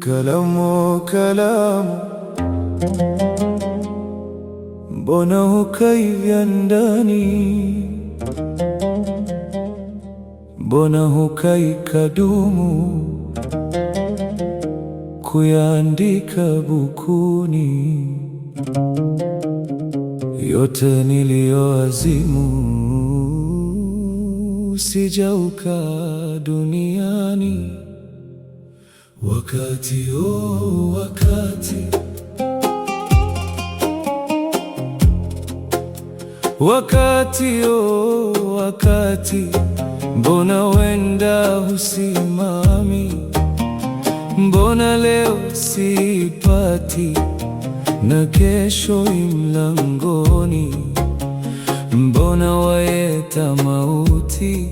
Kalamu, kalamu, mbona hukaivya ndani? Mbona hukaikadumu kuyaandika bukuni yote niliyoazimu? Sijauka duniani wakati, oh wakati, wakati, oh wakati, mbona wenda husimami? Mbona leo sipati na kesho imlangoni? Mbona wayeta mauti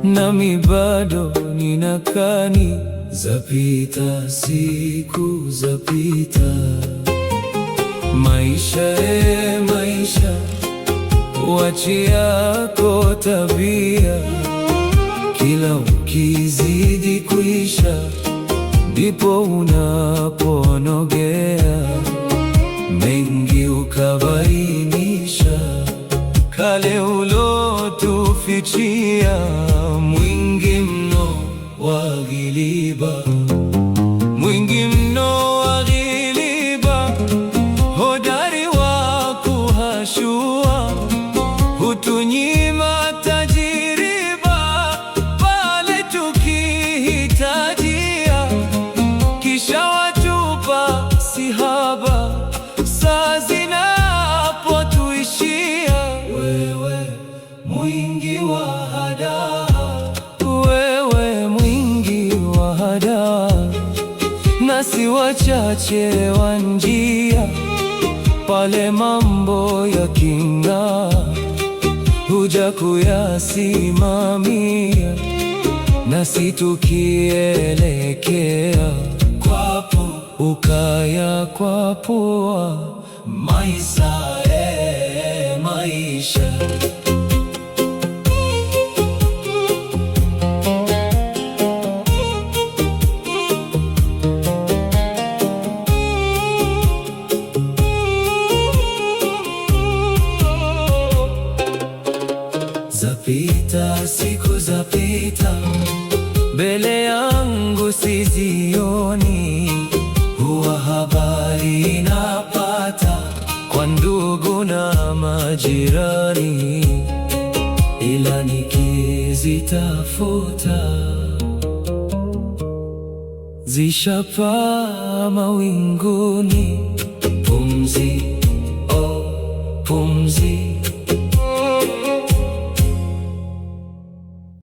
nami bado ninakani? Zapita siku zapita, maisha maisha, wachiyako tabia. Kila ukizidi kuisha ndipo unaponogea, mengi ukabainisha, kale ulotufichia. Mwingi mno wa ghiliba, mwingi mno wa ghiliba, hodari wa kuhashua, hutunyima tajiriba pale tukihitajia, kisha watupa sihaba saa zinapotuishia. Wewe mwingi wa hadaa, wewe mwingi wa hadaa, nasi wachache wa njia, pale mambo yaking'aa huja kuyasimamia, nasi tukielekea kwapo ukaya kwapua. Maisha maisha, zapita siku zapita, mbele yangu sizioni. Huwa habari napata kwa ndugu na majirani, ila nikizitafuta zishapaa mawinguni. Pumzi, oh pumzi,